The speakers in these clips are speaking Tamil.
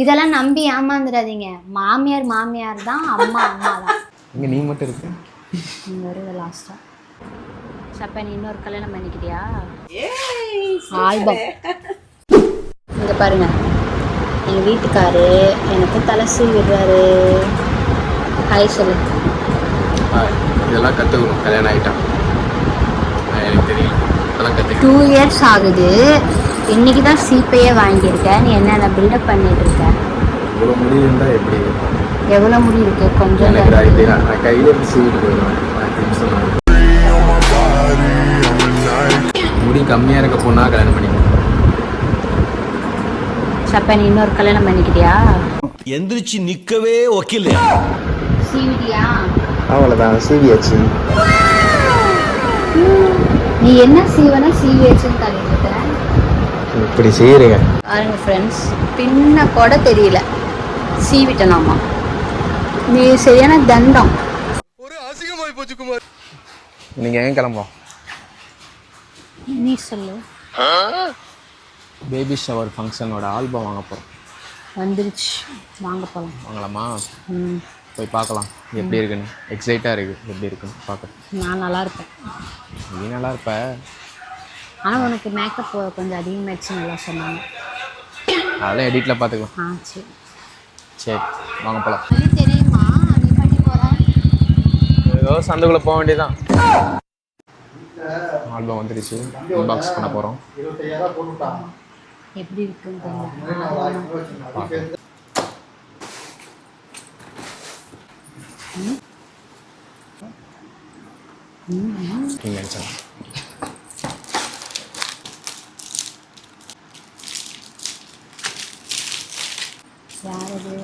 இதெல்லாம் நம்பி ஏமாந்துடாதீங்க. மாமியார் மாமியார் தான், அம்மா அம்மா தான். இங்கே நீ மட்டும் இருக்கு. நீ வருவ லாஸ்டா. சப்ப நீ இன்னொரு கல்யாணம் பண்ணிக்கிறியா? ஆல்பம் இங்க பாருங்க. எங்க வீட்டுக்காரு எனக்கு தலை சீவிடுறாரு. ஹாய் சொல்லு. இதெல்லாம் கற்றுக்கணும். கல்யாணம் ஆகிட்டான் எனக்கு தெரியல. அதெல்லாம் கற்றுக்க 2 இயர்ஸ் ஆகுது. இன்னைக்கு தான் சீப்பையே வாங்கியிருக்கேன். நீ என்னென்ன பில்டப் பண்ணிட்டு இருக்க? இவ்வளோ முடி இருந்தால் எப்படி? எவ்வளோ முடி இருக்கு? கொஞ்சம் நான் கையில் சீவிட்டு போயிடுவேன். முடி கம்மியாக இருக்க பொண்ணா கல்யாணம் பண்ணிக்கணும். சப்ப நீ இன்னொரு கல்யாணம் பண்ணிக்கிறியா? எந்திரிச்சு நிக்கவே ஒக்கில்ல. சீவிடியா? அவ்வளோதான், சீவியாச்சு. நீ என்ன சீவனா சீவியாச்சுன்னு தள்ளிட்டு இருக்க? இப்படி செய்யறீங்க பாருங்க ஃப்ரெண்ட்ஸ், பின்ன கூட தெரியல சீவிட்டனாமா. நீ சரியான தண்டம். ஒரு அசிங்கமாய் போச்சு குமார். நீங்கள் ஏன் கிளம்போம்? நீ சொல்லு. பேபி ஷவர் ஃபங்க்ஷனோட ஆல்பம் வாங்க போகிறோம். வந்துருச்சு, வாங்க போகலாம். வாங்கலாமா? போய் பார்க்கலாம் எப்படி இருக்குன்னு. எக்ஸைட்டாக இருக்குது எப்படி இருக்குன்னு பார்க்க. நான் நல்லா இருப்பேன். நீ நல்லா இருப்ப. ஆனால் உனக்கு மேக்கப் கொஞ்சம் அதிகமாகிடுச்சு நல்லா சொன்னாங்க. அதெல்லாம் எடிட்டில் பார்த்துக்கலாம். சரி சரி வாங்க போகலாம். தெரியுமா நீ பண்ணி போகிறேன்? ஏதோ சந்துக்குள்ளே போக வேண்டியதான். ஆல்பம் வந்துருச்சு, இன்பாக்ஸ் பண்ண போகிறோம். எப்படி இருக்குன்னு தெரியல. யாரது?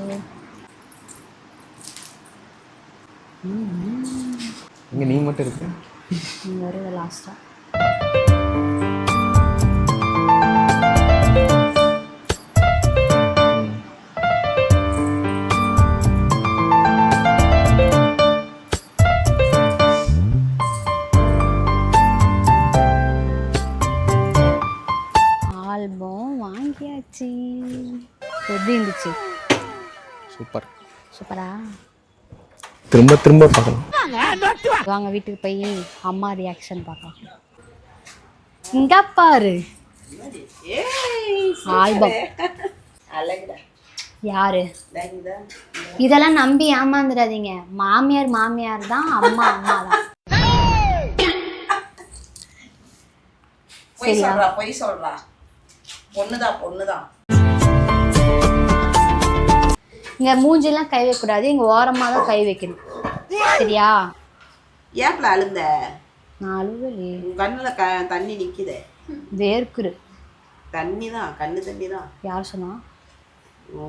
இங்கே நீ மட்டும் இருக்கு. நீ வருவ லாஸ்டா. ஆல்பம் வாங்கியாச்சு. எப்படி இருந்துச்சு? சூப்பர். சூப்பரா? திரும்ப திரும்ப பார்க்கலாம். வாங்க வீட்டுக்கு போய் அம்மா ரியாக்ஷன் பார்க்கலாம். இங்க பாரு ஆல்பம். யாரு? இதெல்லாம் நம்பி ஏமாந்துடாதீங்க. மாமியார் மாமியார் தான், அம்மா அம்மா தான். பொய் சொல்றா. பொண்ணுதான். இங்க மூஞ்சிலாம் கை வைக்க கூடாது. இங்க ஓரமா தான் கை வைக்கணும். சரியா? ஏப்ல அழுந்த? நான் அழுவலே. கண்ணுல தண்ணி நிக்குதே. வேர்க்குரு. தண்ணி தான், கண்ணு தண்ணி தான். யார் சொன்னா?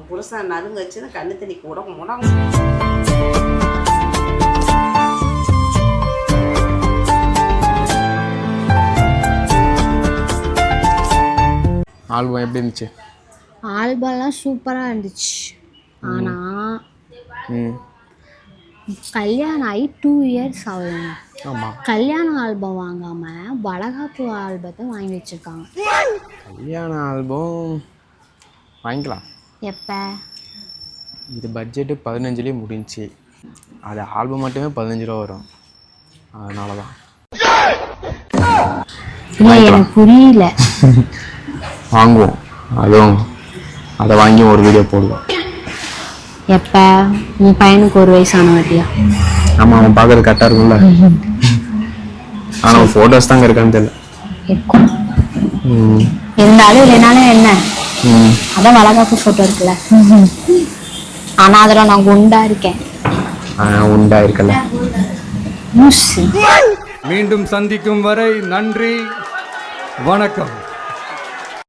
புருஷன் நடுங்க வச்சுன்னா கண்ணு தண்ணி கூட முடங்க. ஆல்பம் எப்படி இருந்துச்சு? ஆல்பம்லாம் சூப்பராக இருந்துச்சு. ஆனால் கல்யாணம் ஆகி 2 இயர்ஸ் ஆகுதுங்க. ஆமாம். கல்யாண ஆல்பம் வாங்காமல் வளகாப்பு ஆல்பத்தை வாங்கி வச்சுருக்காங்க. கல்யாண ஆல்பம் வாங்கிக்கலாம். எப்போ? இது பட்ஜெட்டு 15லேயே முடிஞ்சிச்சு. அது ஆல்பம் மட்டுமே 15 ரூபா வரும். அதனால தான். இல்லை, எனக்கு புரியல. வாங்குவோம். அதுவும் அதை வாங்கி ஒரு வீடியோ போடுவோம். எப்போ? உன் பையனுக்கு 1 வயசான வாட்டியா? ஆமாம், அவன் பார்க்கறது கரெக்டாக இருக்கும்ல. ஆனால் ஃபோட்டோஸ் தாங்க இருக்கான்னு தெரியல. இருக்கும். இருந்தாலும் இல்லைனாலும் என்ன, அதான் வளகாப்பு ஃபோட்டோ இருக்குல்ல. ஆனால் அதில் நான் குண்டா இருக்கேன். உண்டா இருக்கல. மீண்டும் சந்திக்கும் வரை நன்றி, வணக்கம்.